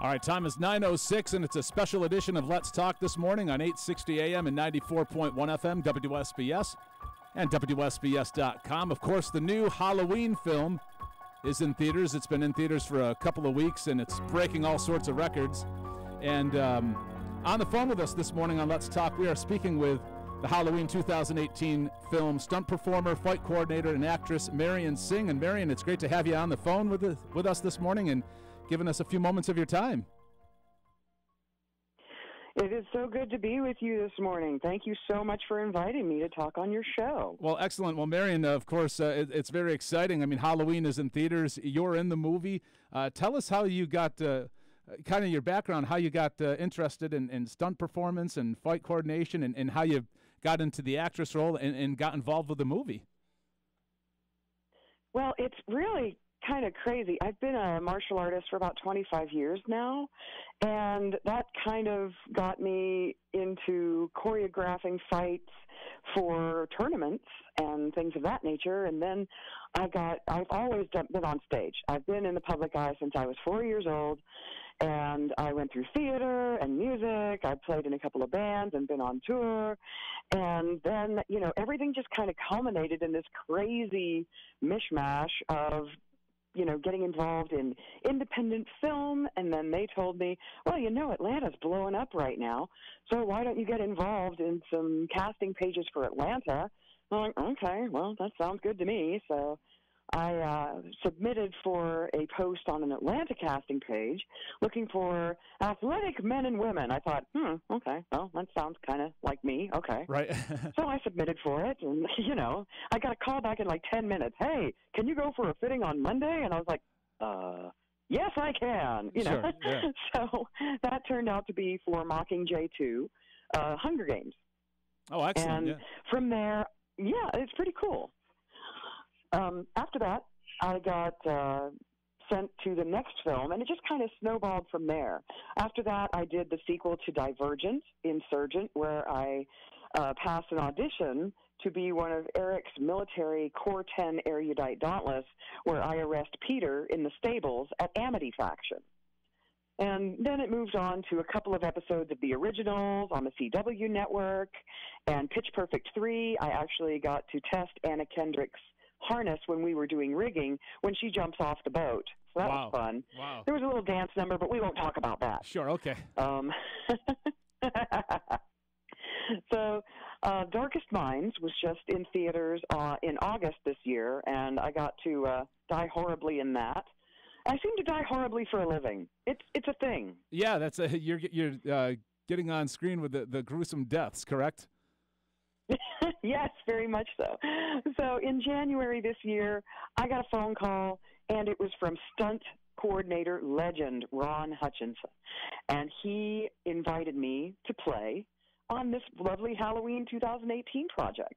All right, time is 9:06, and it's a special edition of Let's Talk this morning on 860 AM and 94.1 FM, WSBS, and WSBS.com. Of course, the new Halloween film is in theaters. It's been in theaters for a couple of weeks, and it's breaking all sorts of records. And on the phone with us this morning on Let's Talk, we are speaking with the Halloween 2018 film stunt performer, fight coordinator, and actress Marian Sing. And Marian, it's great to have you on the phone with us this morning and giving us a few moments of your time. It is so good to be with you this morning. Thank you so much for inviting me to talk on your show. Well, excellent. Well, Marian, of course, it's very exciting. I mean, Halloween is in theaters. You're in the movie. Tell us how you got, kind of your background, how you got interested in stunt performance and fight coordination, and how you got into the actress role and got involved with the movie. Well, it's really kind of crazy. I've been a martial artist for about 25 years now, and that kind of got me into choreographing fights for tournaments and things of that nature. And then I've always been on stage. I've been in the public eye since I was 4 years old, and I went through theater and music. I played in a couple of bands and been on tour. And then, everything just kind of culminated in this crazy mishmash of getting involved in independent film, and then they told me, well, Atlanta's blowing up right now, so why don't you get involved in some casting pages for Atlanta? I'm like, okay, well, that sounds good to me. So I submitted for a post on an Atlanta casting page looking for athletic men and women. I thought, okay, well, that sounds kind of like me. Okay. Right. So I submitted for it, and, I got a call back in like 10 minutes. Hey, can you go for a fitting on Monday? And I was like, yes, I can. Sure, yeah. So that turned out to be for Mockingjay 2, Hunger Games. Oh, excellent. And from there, it's pretty cool. After that, I got sent to the next film, and it just kind of snowballed from there. After that, I did the sequel to Divergent, Insurgent, where I passed an audition to be one of Eric's military Corps 10 erudite dauntless, where I arrest Peter in the stables at Amity Faction. And then it moved on to a couple of episodes of The Originals on the CW network, and Pitch Perfect 3. I actually got to test Anna Kendrick's harness when we were doing rigging when she jumps off the boat. So that was fun. Wow. There was a little dance number, but we won't talk about that. Sure, okay. So Darkest Minds was just in theaters in August this year, and I got to die horribly in that. I seem to die horribly for a living. It's a thing. Yeah, you're getting on screen with the gruesome deaths, correct? Yes, very much so. So in January this year, I got a phone call, and it was from stunt coordinator legend Ron Hutchinson. And he invited me to play on this lovely Halloween 2018 project.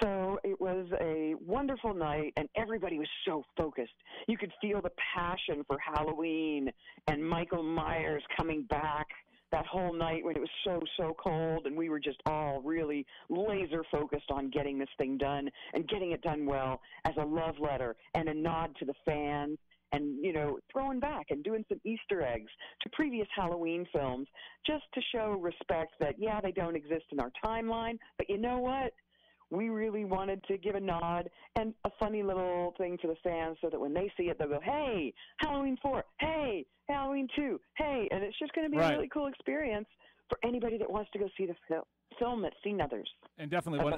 So it was a wonderful night, and everybody was so focused. You could feel the passion for Halloween and Michael Myers coming back that whole night when it was so cold, and we were just all really laser focused on getting this thing done and getting it done well as a love letter and a nod to the fans, and, throwing back and doing some Easter eggs to previous Halloween films just to show respect that, they don't exist in our timeline, but you know what? We really wanted to give a nod and a funny little thing to the fans so that when they see it, they'll go, hey, Halloween 4, hey, Halloween 2, hey. And it's just going to be a really cool experience for anybody that wants to go see the film that's seen others. And definitely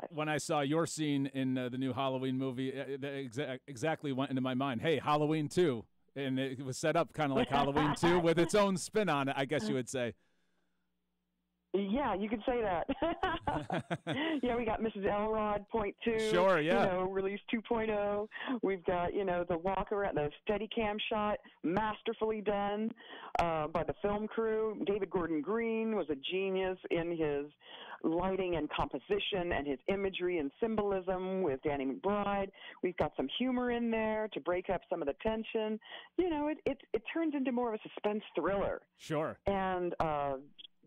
when I saw your scene in the new Halloween movie, that exactly went into my mind. Hey, Halloween 2. And it was set up kind of like Halloween 2 with its own spin on it, I guess you would say. Yeah, you could say that. Yeah, we got Mrs. Elrod Point 2. Sure, yeah. Release 2.0. We've got, the walk around, the Steadicam shot, masterfully done by the film crew. David Gordon Green was a genius in his lighting and composition and his imagery and symbolism with Danny McBride. We've got some humor in there to break up some of the tension. It turns into more of a suspense thriller. Sure. And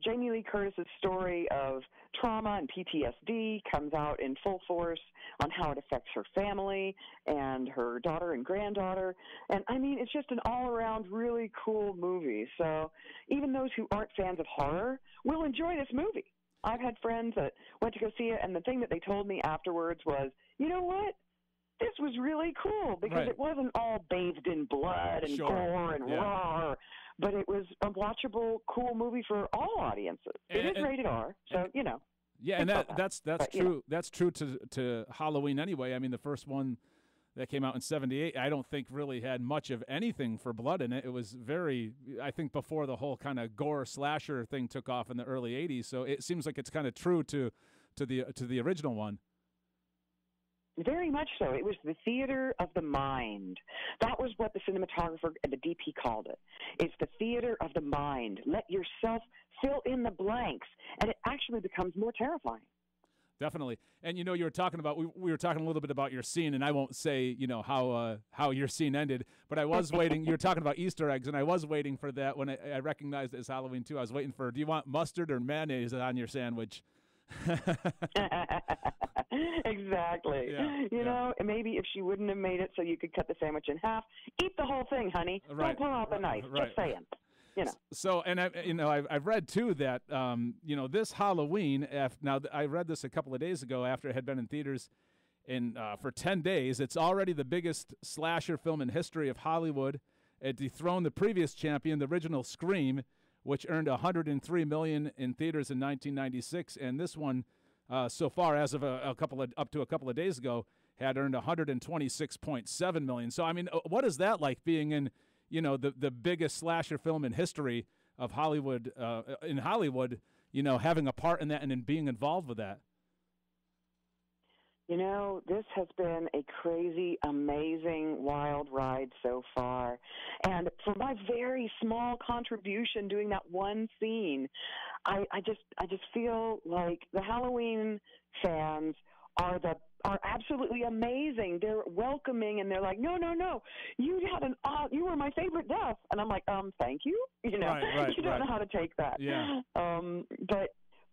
Jamie Lee Curtis's story of trauma and PTSD comes out in full force on how it affects her family and her daughter and granddaughter. And, I mean, it's just an all-around really cool movie. So even those who aren't fans of horror will enjoy this movie. I've had friends that went to go see it, and the thing that they told me afterwards was, you know what? This was really cool because it wasn't all bathed in blood and gore and raw, but it was a watchable, cool movie for all audiences. It is rated R, so, you know. Yeah, and that's true. You know. That's true to Halloween anyway. I mean, the first one that came out in '78, I don't think really had much of anything for blood in it. It was very, I think, before the whole kind of gore slasher thing took off in the early '80s. So it seems like it's kind of true to the original one. Very much so. It was the theater of the mind. That was what the cinematographer and the DP called it. It's the theater of the mind. Let yourself fill in the blanks, and it actually becomes more terrifying. Definitely. And, you know, you were talking about, we were talking a little bit about your scene, and I won't say, you know, how your scene ended, but I was waiting. You were talking about Easter eggs, and I was waiting for that when I recognized it as Halloween, too. I was waiting for, do you want mustard or mayonnaise on your sandwich? Exactly. You know, maybe if she wouldn't have made it so you could cut the sandwich in half, eat the whole thing, honey. Don't pull out the knife. Just saying. You know. So, and I've read too that you know, this Halloween. Now I read this a couple of days ago after it had been in theaters for 10 days. It's already the biggest slasher film in history of Hollywood. It dethroned the previous champion, the original Scream, which earned $103 million in theaters in 1996, and this one, so far as of up to a couple of days ago, had earned $126.7 million. So I mean, what is that like being in, you know, the biggest slasher film in history of Hollywood, in Hollywood, you know, having a part in that and in being involved with that? You know, this has been a crazy, amazing, wild ride so far. And for my very small contribution doing that one scene, I just feel like the Halloween fans are absolutely amazing. They're welcoming, and they're like, no, you were my favorite death. And I'm like, thank you. You know, you don't know how to take that. Yeah.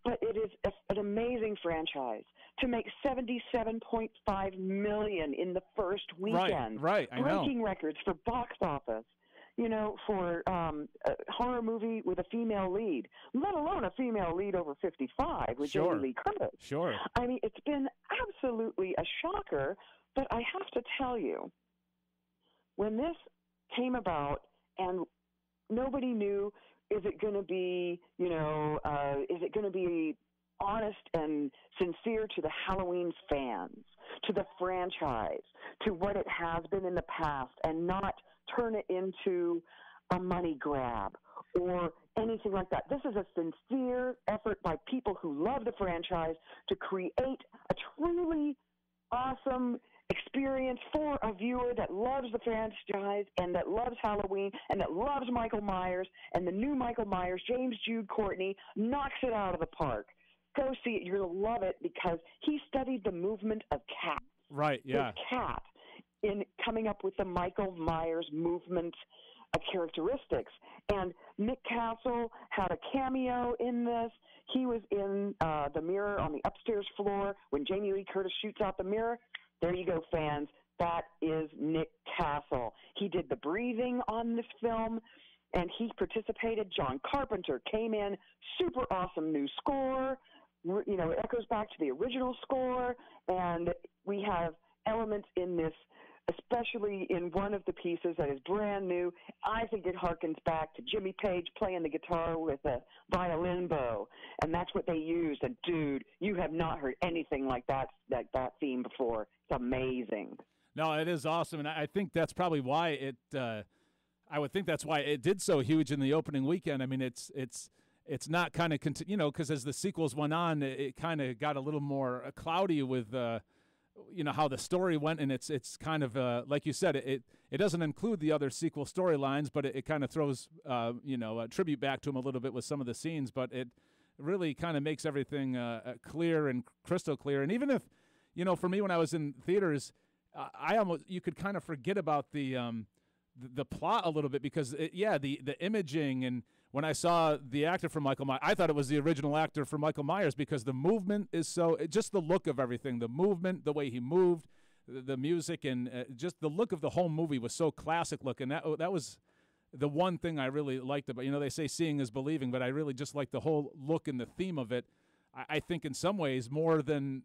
But it is an amazing franchise to make $77.5 million in the first weekend. Right. I know. Breaking records for box office. You know, for a horror movie with a female lead, let alone a female lead over 55 with Jamie Lee Curtis. Sure. I mean, it's been absolutely a shocker, but I have to tell you, when this came about and nobody knew, is it going to be, you know, is it going to be honest and sincere to the Halloween fans, to the franchise, to what it has been in the past, and not turn it into a money grab or anything like that. This is a sincere effort by people who love the franchise to create a truly awesome experience for a viewer that loves the franchise and that loves Halloween and that loves Michael Myers, and the new Michael Myers, James Jude Courtney, knocks it out of the park. Go see it. You're going to love it because he studied the movement of cats. Right, yeah. His cat in coming up with the Michael Myers movement characteristics. And Nick Castle had a cameo in this. He was in the mirror on the upstairs floor when Jamie Lee Curtis shoots out the mirror. There you go, fans. That is Nick Castle. He did the breathing on this film, and he participated. John Carpenter came in, super awesome new score. You know, it echoes back to the original score, and we have elements in this, especially in one of the pieces that is brand new. I think it harkens back to Jimmy Page playing the guitar with a violin bow, and that's what they used. And, dude, you have not heard anything like that theme before. It's amazing. No, it is awesome, and I think that's probably why it I would think that's why it did so huge in the opening weekend. I mean, it's not kind of, you know, because as the sequels went on, it kind of got a little more cloudy with you know, how the story went, and it's kind of like you said, it doesn't include the other sequel storylines, but it kind of throws you know, a tribute back to him a little bit with some of the scenes, but it really kind of makes everything clear and crystal clear. And even if, you know, for me when I was in theaters, you could kind of forget about the plot a little bit because the imaging, and when I saw the actor for Michael Myers, I thought it was the original actor for Michael Myers because the movement is so, just the look of everything, the movement, the way he moved, the music, and just the look of the whole movie was so classic looking. That was the one thing I really liked about, they say seeing is believing, but I really just liked the whole look and the theme of it. I think in some ways more than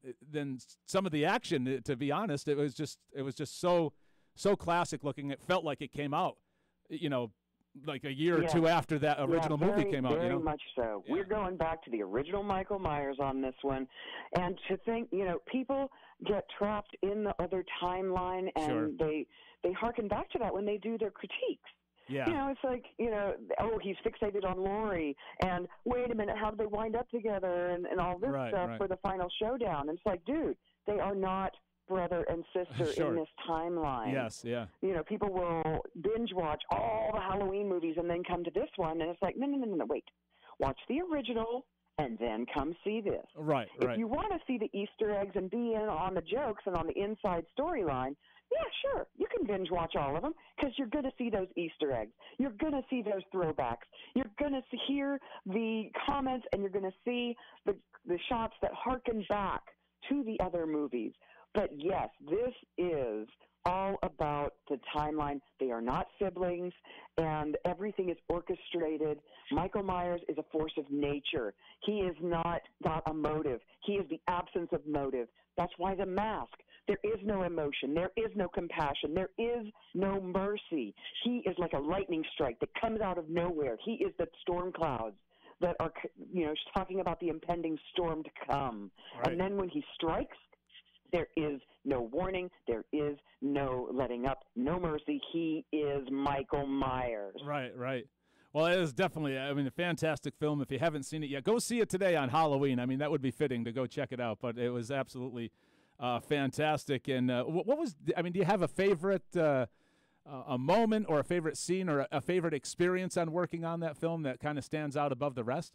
some of the action, to be honest. It was just so classic looking. It felt like it came out, like a year or two after that original movie came out. Very much so. Yeah. We're going back to the original Michael Myers on this one. And to think, people get trapped in the other timeline, and they harken back to that when they do their critiques. Yeah. It's like, he's fixated on Laurie, and wait a minute, how did they wind up together, and all this stuff for the final showdown. And it's like, dude, they are not brother and sister in this timeline. Yes, yeah. People will binge watch all the Halloween movies and then come to this one, and it's like, no, wait. Watch the original and then come see this. Right. If you want to see the Easter eggs and be in on the jokes and on the inside storyline, yeah, sure, you can binge watch all of them because you're going to see those Easter eggs. You're going to see those throwbacks. You're going to hear the comments, and you're going to see the shots that harken back to the other movies. But yes, this is all about the timeline. They are not siblings, and everything is orchestrated. Michael Myers is a force of nature. He is not got a motive. He is the absence of motive. That's why the mask. There is no emotion. There is no compassion. There is no mercy. He is like a lightning strike that comes out of nowhere. He is the storm clouds that are, talking about the impending storm to come. Right. And then when he strikes, there is no warning. There is no letting up, no mercy. He is Michael Myers. Right. Well, it is definitely, a fantastic film. If you haven't seen it yet, go see it today on Halloween. That would be fitting to go check it out. But it was absolutely fantastic. And what was, do you have a favorite a moment or a favorite scene or a favorite experience on working on that film that kind of stands out above the rest?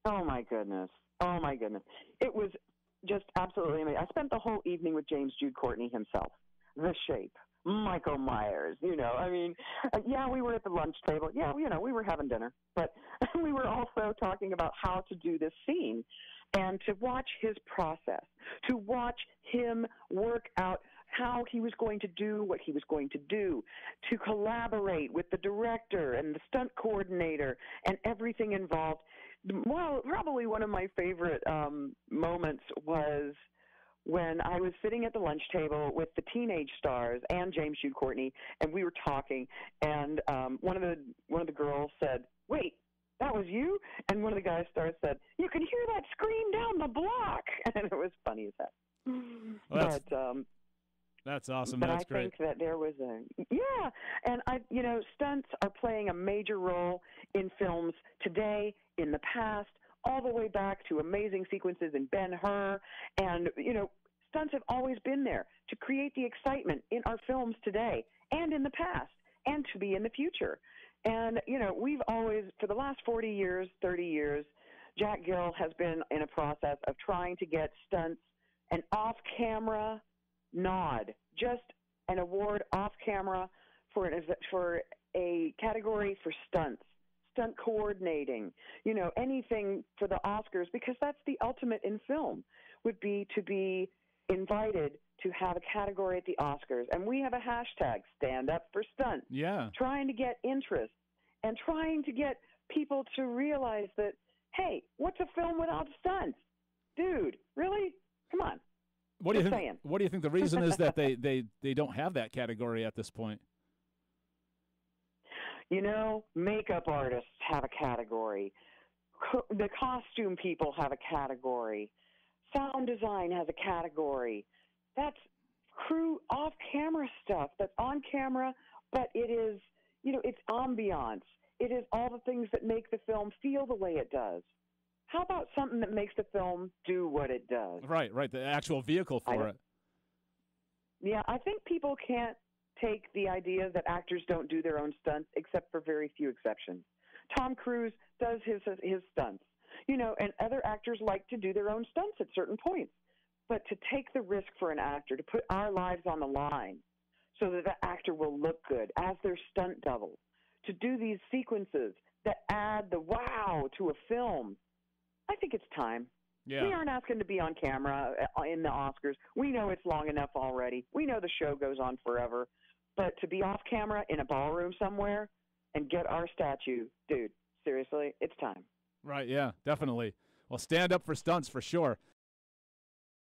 Oh, my goodness. It was just absolutely amazing. I spent the whole evening with James Jude Courtney himself. The Shape, Michael Myers, we were at the lunch table. Yeah, we were having dinner. But we were also talking about how to do this scene and to watch his process, to watch him work out how he was going to do what he was going to do, to collaborate with the director and the stunt coordinator and everything involved. Well, probably one of my favorite moments was when I was sitting at the lunch table with the teenage stars and James Jude Courtney, and we were talking, and one of the girls said, "Wait, that was you?" And one of the guys stars said, "You can hear that scream down the block," and it was funny as heck. Well, that's awesome. But that's I great. think that there was and stunts are playing a major role in films today, in the past, all the way back to amazing sequences in Ben-Hur, and stunts have always been there to create the excitement in our films today and in the past, and to be in the future. And we've always, for the last 40 years, 30 years, Jack Gill has been in a process of trying to get stunts an off-camera nod, just an award off camera for a category for stunts, stunt coordinating, anything for the Oscars, because that's the ultimate in film, would be to be invited to have a category at the Oscars. And we have a hashtag, Stand Up for Stunt, trying to get interest and trying to get people to realize that, hey, what's a film without stunts? Dude, really? Come on. What do you think the reason is that they don't have that category at this point? Makeup artists have a category. The costume people have a category. Sound design has a category. That's crew off-camera stuff that's on camera, but it is, it's ambiance. It is all the things that make the film feel the way it does. How about something that makes the film do what it does? Right, the actual vehicle for it. Yeah, I think people can't take the idea that actors don't do their own stunts, except for very few exceptions. Tom Cruise does his stunts, and other actors like to do their own stunts at certain points. But to take the risk for an actor, to put our lives on the line so that the actor will look good as their stunt double, to do these sequences that add the wow to a film. I think it's time. Yeah. We aren't asking to be on camera in the Oscars. We know it's long enough already. We know the show goes on forever. But to be off camera in a ballroom somewhere and get our statue, dude, seriously, it's time. Right, yeah, definitely. Well, stand up for stunts for sure.